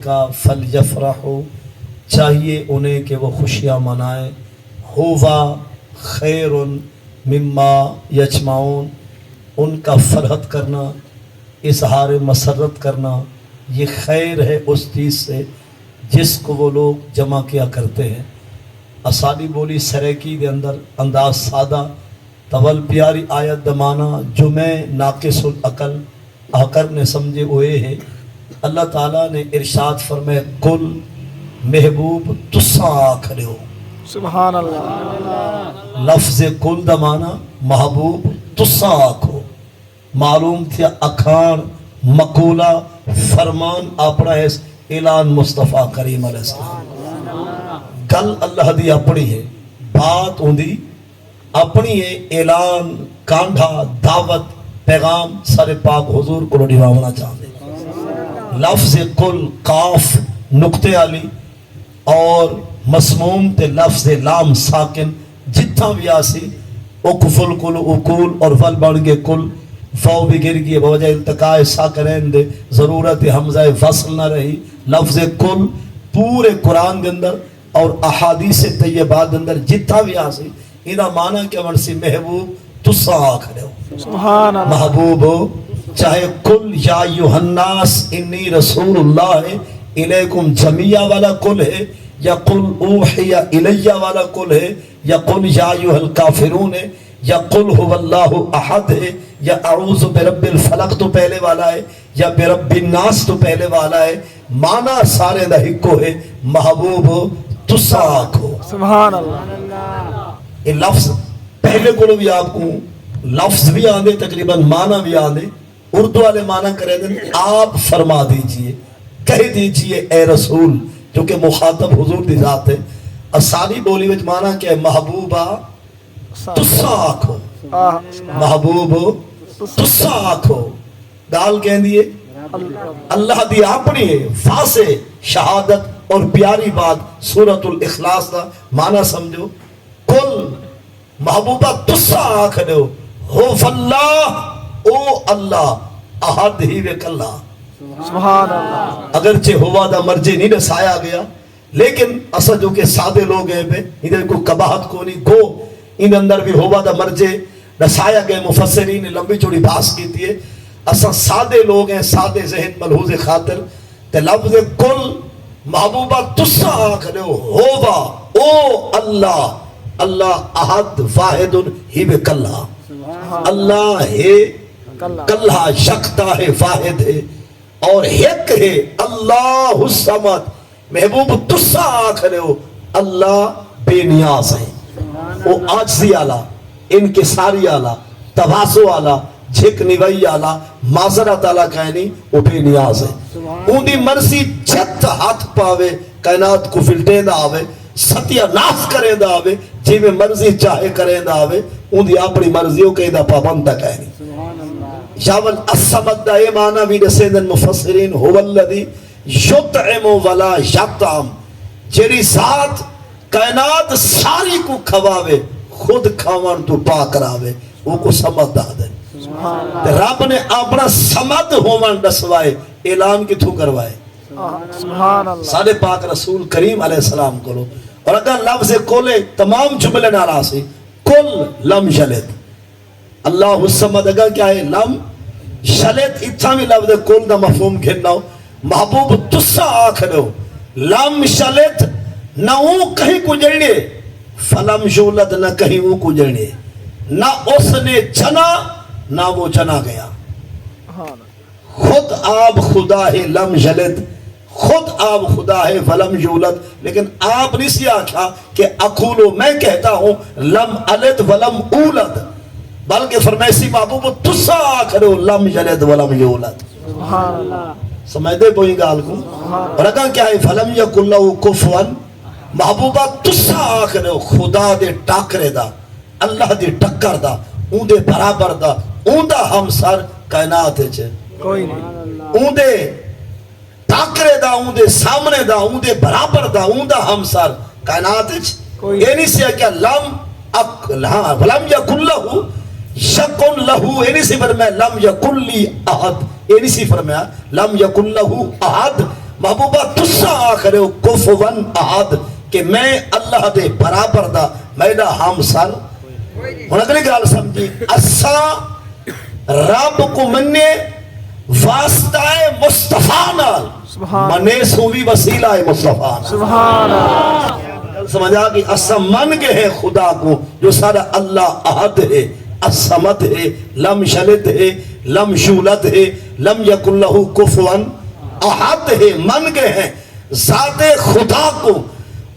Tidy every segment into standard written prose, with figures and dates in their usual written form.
کا فلیفرحوا، چاہیے انہیں کہ وہ خوشیاں منائیں، ہوا خیر مما یجمعون، ان کا فرحت کرنا، اظہار مسرت کرنا یہ خیر ہے اس چیز سے جس کو وہ لوگ جمع کیا کرتے ہیں۔ اسالی بولی سریکی دے اندر انداز سادہ طول پیاری آیت دمانا جو میں ناقص العقل آکر نے سمجھے ہوئے ہے۔ اللہ تعالیٰ نے ارشاد فرمائے کل محبوب تساں آکھرے ہو، سبحان اللہ۔ لفظ کل دمانا محبوب تساں آکھو، معلوم تھیا اکھان مقولہ فرمان اپنا ہے اعلان مصطفیٰ کریم علیہ السلام، گل اللہ دی اپنی ہے، بات ہوندی اپنی ہے، اعلان کانڈھا دعوت پیغام سارے پاک حضور کو ڈیواونا چاہتے۔ لفظ کل قاف نقطے علی اور مسموم تے لفظ لام ساکن جتھا بھی آسی اکفل کل اکول اور ول بڑھ گے کل فو بھی گر گئے بوجہ التقاء ساکرین دے ضرورت حمزہ وصل نہ رہی۔ لفظ کل پورے قرآن دے اندر اور احادیث طیبات دے اندر جتھا بھی آسی انہا معنی کیا مرسی محبوب تسا آکھرے ہو، سبحان اللہ۔ محبوب ہو، چاہے کل یا ایھا الناس انی رسول اللہ الیکم جمیعہ والا کل ہے، یا قل اوحی الیہ والا کل ہے، یا قل یا ایھا الکافرون ہے، یا قل هو اللہ احد ہے، یا اعوذ برب الفلق تو پہلے والا ہے، یا برب الناس تو پہلے والا ہے، معنی سارے دا ہکو ہے، محبوب تسا آکھو، سبحان اللہ۔ یہ لفظ پہلے کو بھی آپ کو لفظ بھی آندے تقریباً معنی بھی آندے، اردو والے معنی کرے دیں آپ فرما دیجئے، کہہ دیجئے اے رسول، جو کہ مخاطب حضور دی ذات ہے۔ اسالی بولی وچ معنی کہ محبوبہ تسا آکھو، محبوب تسا آکھو، گال کہہ دیئے اللہ دی اپنی ہے، فاسے شہادت اور پیاری بات سورۃ الاخلاص دا معنی سمجھو، کل محبوبہ تسا آکھنے ہو فاللہ او اللہ احد ہی ویک اللہ، سبحان اللہ۔ اگرچہ ہوا دا مرجے نہیں نسایا گیا لیکن اسا جو کہ سادے لوگ ہیں پہ ادھر کوئی قباحت کو نہیں گو ان اندر بھی ہوا دا مرجے نسایا گئے، مفسرین نے لمبی چوڑی باس کی تھی، اسا سادے لوگ ہیں، سادے ذہن ملحوظ خاطر تے لفظ کل محبوبہ تسا آکھنے ہوا او اللہ، اللہ احد واحد ہی ویک اللہ، اللہ ہے کلہ شکتا ہے واحد ہے اور ایک ہے اللہ الصمد، محبوب تسا آکھنے ہو اللہ بے نیاز ہے، وہ عاجزی آلہ انکساری آلہ تواضع آلہ جھک نوائی آلہ معذرت آلہ کہنی وہ بے نیاز ہے، ان دی مرضی جت ہاتھ پاوے کائنات کو فلٹے دا آوے ستیہ ناس کرے دا آوے جی میں مرضی چاہے کرے دا آوے ان دی اپنی مرضیوں کے دا پابند دا کہنی۔ یاول الصمد دا اے معنی بھی رسیدن مفسرین هو الذی یطعم ولا یطعم، جیری ذات کائنات ساری کو کھواوے خود کھاون تو پاک راوے وہ کو سمد دا دے، رب نے اپنا سمد ہومن دسوائے اعلان کی تھو کروائے، سبحان اللہ۔ سارے پاک رسول کریم علیہ السلام کو، اور اگر لفظ کولے تمام جملے نالا سے کل لم یلد، اللہ الصمد اگر کیا ہے لم یلد، اتھا بھی لفظ کل دا مفہوم گھننا ہو، محبوب تسا آکھنے ہو لم یلد، نہ وہ کہیں کو جڑنے فلم یولد، نہ کہیں وہ کو جڑنے، نہ اس نے جنا نہ وہ جنا گیا، خود آپ خدا ہے لم یلد، خود آپ خدا ہے ولم یولد، لیکن آپ نہیں سی آکھا کہ اقولو میں کہتا ہوں لم الد ولم اولد، بلکہ فرمیسی محبوب تسا آکھنے ہو لم یلد ولم یولد، سمجھ دے پوئی گال کو، اور اگر کیا ہے فلم یکن لہو کفوان، محبوبہ تسا آکھنے ہو خدا دے ٹاکرے دا اللہ دے ٹکر دا اون دے برابر دا اون دا ہمسر کائنات ہے چھے کوئی نہیں، اون دے ٹاکرے دا اون دے سامنے دا اون دے برابر دا اون دا ہمسر کائنات ہے چھے، یہ نہیں سیا کیا لم یکن لہو شکن لہو، یہ نہیں سی فرمایا لم یکن لی احد، یہ نہیں سی فرمایا لم یکن لہو احد، محبوبہ تسا آخر ہو کفون احد کہ میں اللہ دے برابر دا میرا ہمسر ہن اگلی گل سمجھی اساں رب کو مننے واسطہ مصطفیٰ نال منے سو بھی وسیلہ مصطفیٰ نال سبحان اللہ سمجھا کہ اساں من گئے ہیں خدا کو جو سارا اللہ احد ہے الصمد ہے لم یلد ہے لم یولد ہے لم یکن لہ کفوا احد ہے من گئے ہیں ذات خدا کو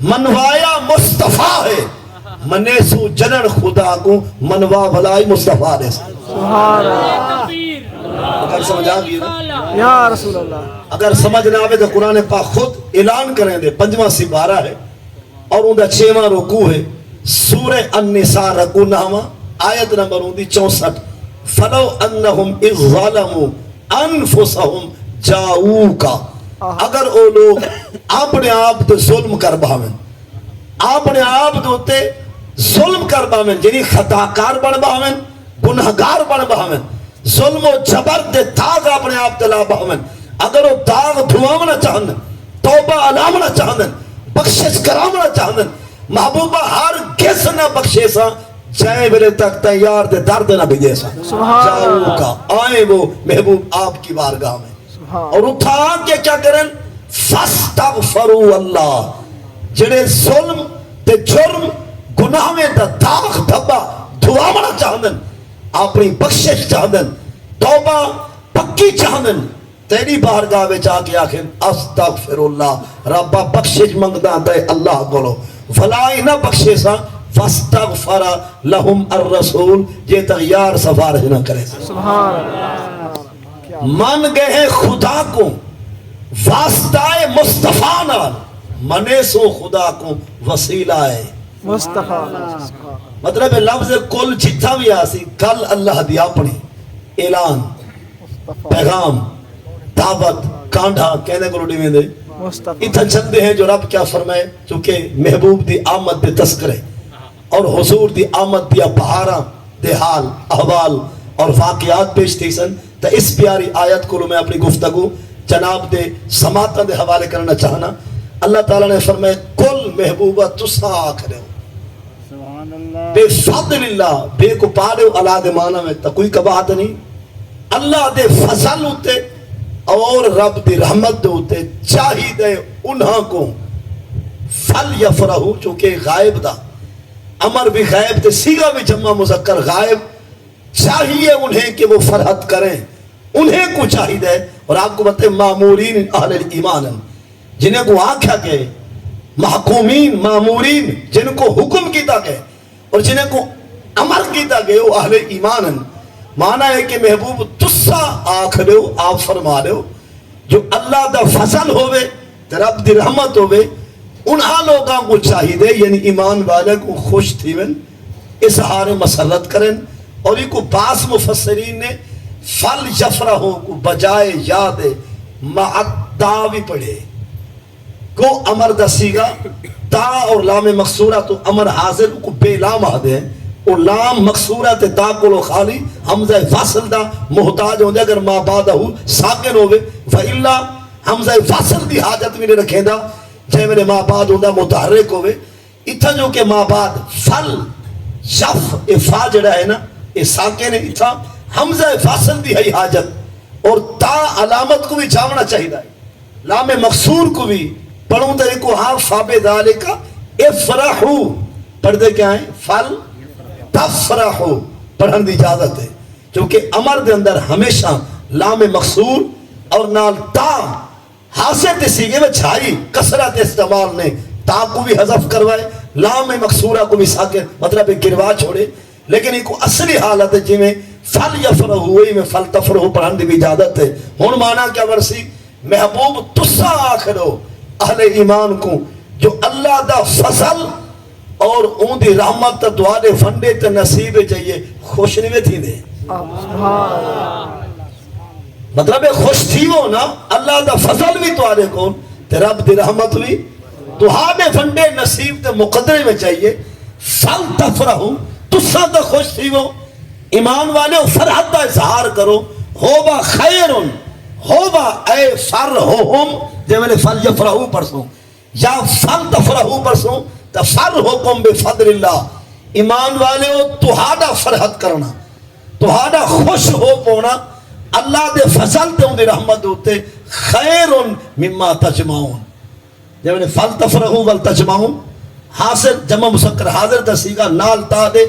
منوایا مصطفیٰ ہے منے سو جنن خدا کو منوا بھلائی مصطفیٰ نے سبحان اللہ اگر سمجھا گئی یا رسول اللہ اگر سمجھ نہ آوے تو قرآن پاک خود اعلان کریں دے 5واں سپارہ ہے اور اندہ 6واں رکوع ہے سورہ النساء رکوع 9 آیت نمبر 64 فلو انہم اذ ظالموا انفسہم جاؤکا اگر او لوگ اپنے آپ تے ظلم کر باویں اپنے آپ تے ظلم کر باویں یعنی خطاکار بن باویں گنہگار بن باویں ظلم و جبر دے داغ اپنے آپ تے لا باویں اگر وہ داغ دھواونا چاہندن توبہ علامنا چاہندن بخشش کرامنا چاہندن محبوبہ ہر کس نہ بخشے سا جائے میرے تک تیار دے درد نہ بھیجے سا جاؤ کا آئے وہ محبوب آپ کی بارگاہ میں اور اٹھا کے کیا کریں فاستغفروا اللہ جڑے ظلم تے جرم گناہ میں دا داغ دھبا دھواونا چاہندن اپنی بخشش چاہندن توبہ پکی چاہندن تیری بارگاہ میں جا کے آخر استغفر اللہ ربا بخشش منگدا تے اللہ بولو فلائی نہ بخشے سا فاستغفر لہم الرسول یہ تغیار سفارش نہ کرے سبحان اللہ من گئے ہیں خدا کو واسطہ مصطفیٰ نال منے سو خدا کو وسیلہ ہے مصطفیٰ مطلب لفظ کل جتھا بھی آسی کل اللہ دیا اپنی اعلان پیغام دعوت کانڈھا کہنے کو روڑی میں دے اتھا چندے ہیں جو رب کیا فرمائے چونکہ محبوب دی آمد دے تذکرے اور حضور دی آمد دیا بہاراں دے حال احوال اور واقعات پیش تھی سن تو اس پیاری آیت کو میں اپنی گفتگو جناب دے سماعتاں دے حوالے کرنا چاہنا اللہ تعالیٰ نے فرمائے کل محبوبہ تسا آکھرے ہو بے فضل اللہ بے کو پارے ہو اللہ دے معنی میں تا کوئی کباہت نہیں اللہ دے فضل ہوتے اور رب دی رحمت دے ہوتے چاہی دے انہاں کو فل یفرہو چونکہ غائب دا امر بھی غائب تے سیگا بھی جمع مذکر غائب چاہیے انہیں کہ وہ فرحت کریں انہیں کو چاہیے اور آپ کو بتائیں معمورین اہل ایمان جنہیں کو آنکھا گئے محکومین معمورین جن کو حکم کیتا گئے اور جنہیں کو امر کیتا گئے وہ اہل ایمان مانا ہے کہ محبوب تسا آنکھ لے ہو آپ فرما لے ہو جو اللہ دا فضل ہوئے رب دی رحمت ہوئے انہاں لوگاں کو چاہیے یعنی ایمان والے کو خوش تھی ون اظہار مسرت کریں اور یہ کو بعض مفسرین نے فل یفرہو کو بجائے یاد معتا بھی پڑھے کو امر دسیگا تا اور لام مقصورہ تو امر حاضر کو بے لام آدھے ہیں اور لام مقصورہ تے تا کو لو خالی حمزہ فاصل دا محتاج ہوں دے اگر ما بعدہ ساکن ہوئے فَإِلَّا حمزہ فاصل دی حاجت میں نے رکھیں دا جائے میرے ما بعد ہوں دا متحرک ہوئے اتھا جو کہ ما بعد فل شف افا جڑا ہے نا یہ ساکن ہے اتھا حمزہ فاصل دی ہے حاجت اور تا علامت کو بھی جامنا چاہیے لام مقصور کو بھی پڑھوں تے کو ہاں فابے ذالکا افرحو پڑھ دے کیا ہیں فل تفرحو پڑھن دی اجازت ہے کیونکہ امر دے اندر ہمیشہ لام مقصور اور نال تا حاصل سیگے میں چھائی کسرت استعمال نے تا کو بھی حذف کروائے لام مقصورہ کو بھی ساکن مطلب گروا چھوڑے لیکن ایک اصلی حالت ہے جی میں فل یفرحو ہوئی میں فل تفرحو پڑھن دی بھی اجازت ہے ہون مانا کیا ورسی محبوب تسا آخرو اہل ایمان کو جو اللہ دا فضل اور اون دی رحمت تا دعا دے فنڈے تا نصیب چاہیے خوش نہیں تھی دے مطلب خوش تھی وہ نا اللہ دا فضل بھی تو آرے کون تے رب دی رحمت بھی دعا دے فنڈے نصیب تے مقدرے میں چاہیے فل تفرحو تسا دا خوش تھی وہ ایمان والے فرحت دا اظہار کرو ہوبا خیرن ہوبا اے فرحہم جے میں نے فل یفرحو پرسوں یا فل تفرحو پرسوں تو فل حکم بفضل اللہ ایمان والے ہو تہاڈا فرحت کرنا تہاڈا خوش ہو پونا اللہ دے فضل تے ان دی رحمت ہوتے خیر مما تجمعون جے میں نے فل تفرحو ول تجمعون حاصل جمع مسکر حاضر دسیگا نال تا دے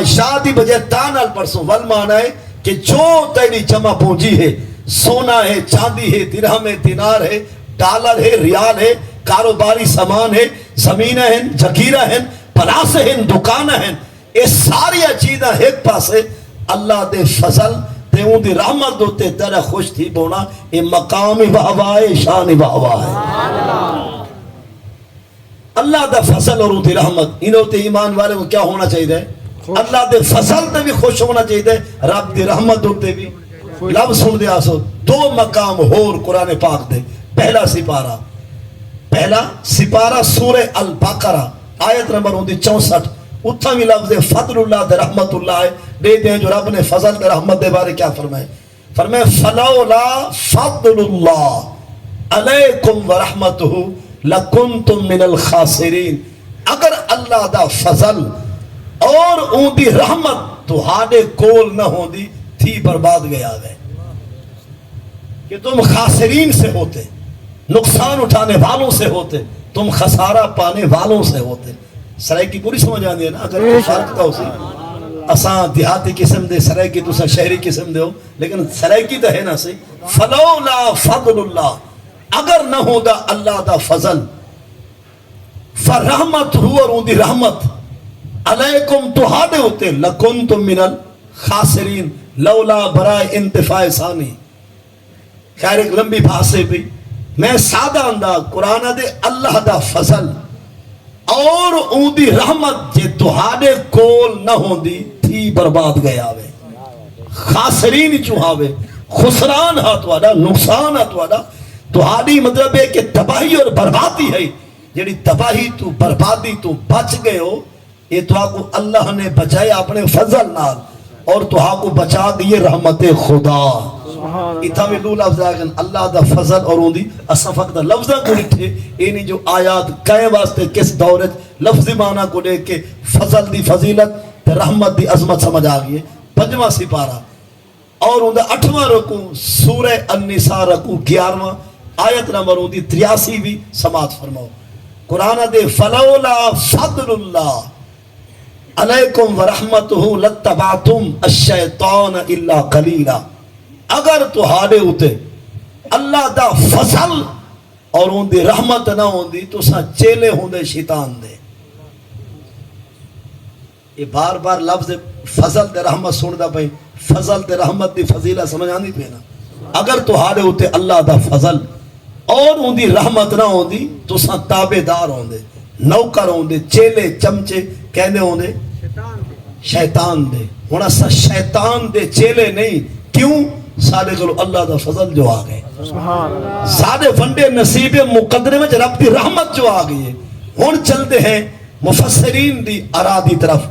شادی بجے تا نال پرسوں ول مانا ہے کہ جو تیری جمع پونجی ہے سونا ہے چاندی ہے درہم ہے دینار ہے ڈالر ہے ریال ہے کاروباری سامان ہے زمینہ ہیں جگیرہ ہیں پلاس ہیں دکانہ ہیں یہ ساری چیزاں ایک پاسے اللہ دے فضل تے ان دی رحمت دوتے تیرا خوش تھی بونا یہ مقامی بہوائے شان بہوائے اللہ دا فضل اور ان دی رحمت انہوں تے ایمان والے کو کیا ہونا چاہیے اللہ دے فضل تے بھی خوش ہونا چاہیے رب دی رحمت دوتے بھی لب سن دے آسو دو مقام ہور قرآن پاک دے پہلا سپارہ سورہ البقرہ آیت نمبر 64 اتھا بھی لفظ فضل اللہ دے رحمت اللہ ہے دے دیں جو رب نے فضل دے رحمت دے بارے کیا فرمائے فرمائے فلولا فضل اللہ علیکم ورحمتہ لکنتم من الخاسرین اگر اللہ دا فضل اور اون دی رحمت تو ہاڈے کول نہ ہوں دی تھی برباد گیا گئے کہ تم خاسرین سے ہوتے نقصان اٹھانے والوں سے ہوتے تم خسارہ پانے والوں سے ہوتے سرائکی پوری سمجھ آنے نا اگر کوئی فرق تھا اسی اساں دیہاتی قسم دے سرائکی تو سا شہری قسم دے ہو لیکن سرائکی تو ہے نا سی فلولا فضل اللہ اگر نہ ہو دا اللہ دا فضل فرحمت ہو اور ان دی رحمت علیکم تو ہاڈے ہوتے لکنتم من الخاسرین لولا برائے انتفاع ثانی خیر ایک لمبی بھاسے بھی میں سادہ انداز قرآن دے اللہ دا فضل اور ان دی رحمت جے تہاڈے کول نہ ہوندی تھی برباد گیا وے خاسرین چوہاوے خسران ہاتواڈا نقصان ہاتواڈا تہاڈی مطلب ہے کہ تباہی اور بربادی ہے جڑی تباہی تو بربادی تو بچ گئے ہو یہ تو آپ کو اللہ نے بچایا اپنے فضل نال اور تو آپ کو بچا دیئے رحمت خدا اتھا میں دو لفظ آگن اللہ دا فضل اور ان دی اصفق دا لفظہ کو لکھے اینی جو آیات کئے واسطے کس دورت لفظی معنی کو لے کے فضل دی فضیلت رحمت دی عظمت سمجھ آگئی ہے پنجواں سپارہ اور ان دا 8واں رکو سورہ النساء رکو 11واں آیت نمبر ان دی 83 بھی سماعت فرماؤ قرآن دے فلولا فضل اللہ علیکم ورحمتہ لتبعتم الشیطان الا قلیلا اگر تو ہاڈے ہوتے اللہ دا فضل اور ان دی رحمت نہ ہوندی تو سا چیلے ہوندے شیطان دے یہ بار بار لفظ فضل تے رحمت سندا پئی فضل تے رحمت دی فضیلت سمجھ آندی پئی نا اگر تو ہاڈے ہوتے اللہ دا فضل اور ان دی رحمت نہ ہوندی تو سا تابع دار ہوندے نوکر ہوندے چیلے چمچے کہنے ہوندے شیطان دے ہونا سا شیطان دے چیلے نہیں کیوں سارے گلو اللہ دا فضل جو آگئے سارے فنڈے نصیب مقدرے میں رب دی رحمت جو آگئی ہے ہون چلتے ہیں مفسرین دی ارادی طرف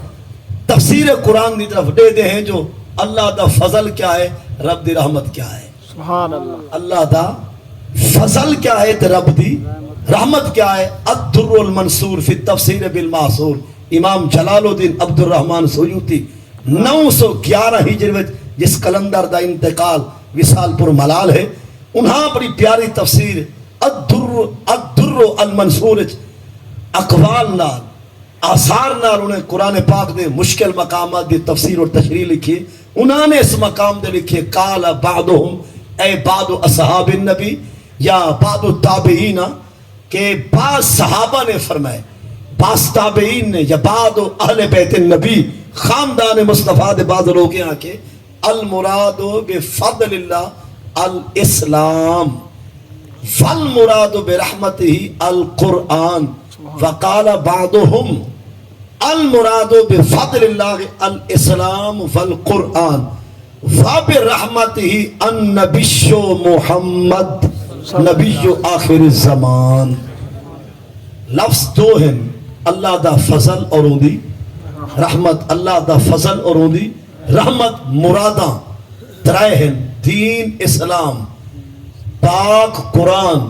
تفسیر قرآن دی طرف دے دے ہیں جو اللہ دا فضل کیا ہے رب دی رحمت کیا ہے سبحان اللہ اللہ دا فضل کیا ہے تے رب دی رحمت کیا ہے الدر المنصور فی التفسیر بالمعصور امام جلال الدین عبد الرحمن سیوطی 911 ہجری میں جس کلندر دا انتقال وصال پر ملال ہے انہاں بڑی پیاری تفسیر الدر المنصور اقوال نال آثار نال انہیں قرآن پاک دے مشکل مقامات دی تفسیر اور تشریح لکھی انہوں نے اس مقام دے لکھے قال بعضهم اے بعض اصحاب النبی یا بعض التابعین کہ بعض صحابہ نے فرمائے بعض تابعین نے یا بعض اہل بیت النبی خاندان مصطفیٰ دے بعض لوگ یہاں کے المراد بفضل اللہ الاسلام والمراد برحمتہ القرآن وقال بعضهم المراد بفضل اللہ الاسلام والقرآن وبرحمتہ النبی محمد نبی آخر الزمان لفظ دو ہیں اللہ دا فضل اور ان دی رحمت اللہ دا فضل اور ان دی رحمت مراداں ترائے ہیں دین اسلام پاک قرآن